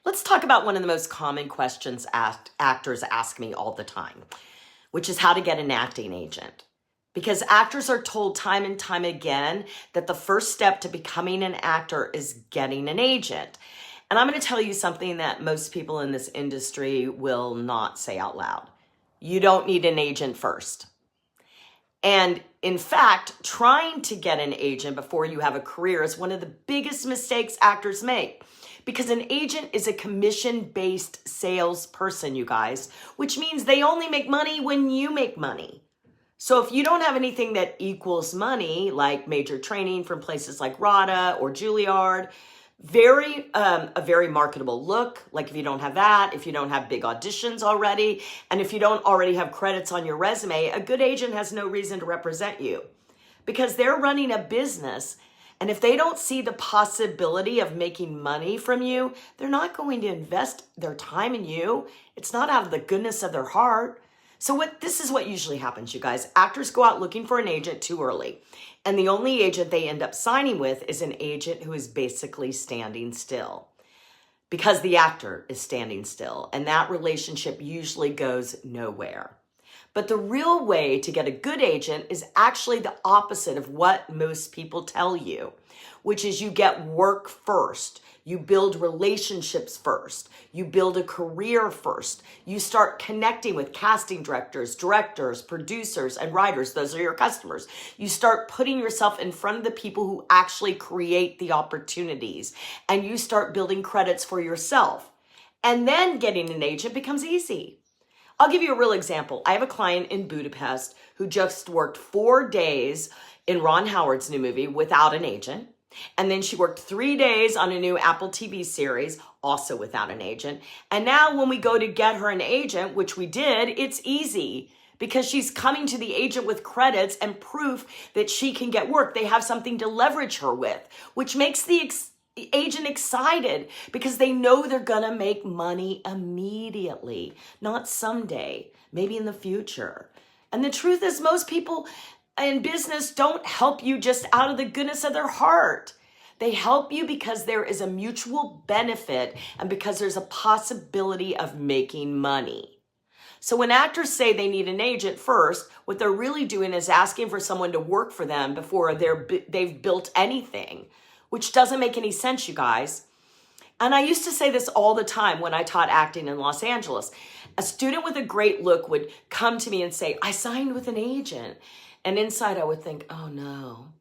Let's talk about one of the most common questions actors ask me all the time, which is how to get an acting agent. Because actors are told time and time again that the first step to becoming an actor is getting an agent. And I'm going to tell you something that most people in this industry will not say out loud. You don't need an agent first. And in fact, trying to get an agent before you have a career is one of the biggest mistakes actors make. Because an agent is a commission-based salesperson, you guys, which means they only make money when you make money. So if you don't have anything that equals money, like major training from places like RADA or Juilliard, a very marketable look, like if you don't have that, if you don't have big auditions already, and if you don't already have credits on your resume, a good agent has no reason to represent you because they're running a business. And if they don't see the possibility of making money from you, they're not going to invest their time in you. It's not out of the goodness of their heart. So this is what usually happens, you guys. Actors go out looking for an agent too early. And the only agent they end up signing with is an agent who is basically standing still because the actor is standing still. And that relationship usually goes nowhere. But the real way to get a good agent is actually the opposite of what most people tell you, which is you get work first. You build relationships first. You build a career first. You start connecting with casting directors, producers, and writers. Those are your customers. You start putting yourself in front of the people who actually create the opportunities, and you start building credits for yourself. And then getting an agent becomes easy. I'll give you a real example. I have a client in Budapest who just worked 4 days in Ron Howard's new movie without an agent. And then she worked 3 days on a new Apple TV series, also without an agent. And now when we go to get her an agent, which we did, it's easy because she's coming to the agent with credits and proof that she can get work. They have something to leverage her with, which makes the agent excited because they know they're gonna make money immediately, not someday, maybe in the future. And the truth is most people in business don't help you just out of the goodness of their heart. They help you because there is a mutual benefit and because there's a possibility of making money. So when actors say they need an agent first, what they're really doing is asking for someone to work for them before they've built anything, which doesn't make any sense, you guys. And I used to say this all the time when I taught acting in Los Angeles. A student with a great look would come to me and say, I signed with an agent. And inside I would think, oh no.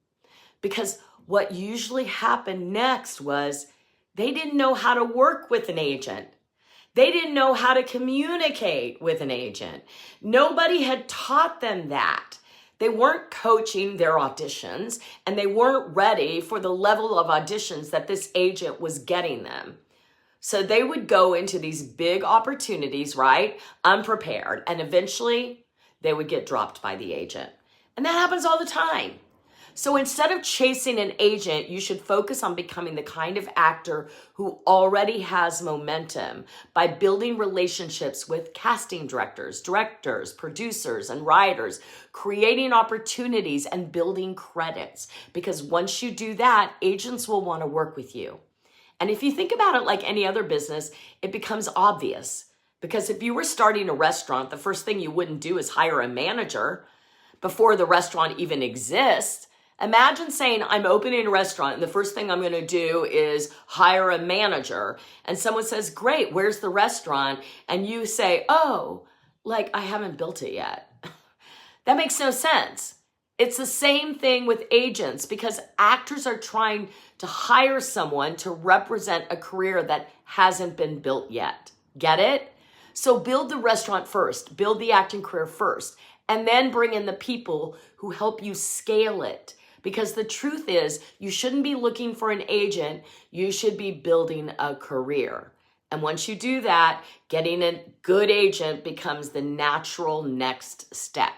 Because what usually happened next was they didn't know how to work with an agent. They didn't know how to communicate with an agent. Nobody had taught them that. They weren't coaching their auditions, and they weren't ready for the level of auditions that this agent was getting them. So they would go into these big opportunities, right? Unprepared. And eventually they would get dropped by the agent. And that happens all the time. So instead of chasing an agent, you should focus on becoming the kind of actor who already has momentum by building relationships with casting directors, producers, and writers, creating opportunities and building credits. Because once you do that, agents will want to work with you. And if you think about it like any other business, it becomes obvious. Because if you were starting a restaurant, the first thing you wouldn't do is hire a manager before the restaurant even exists. Imagine saying, I'm opening a restaurant and the first thing I'm going to do is hire a manager. And someone says, great, where's the restaurant? And you say, oh, like I haven't built it yet. That makes no sense. It's the same thing with agents because actors are trying to hire someone to represent a career that hasn't been built yet. Get it? So build the restaurant first, build the acting career first, and then bring in the people who help you scale it. Because the truth is, you shouldn't be looking for an agent, you should be building a career. And once you do that, getting a good agent becomes the natural next step.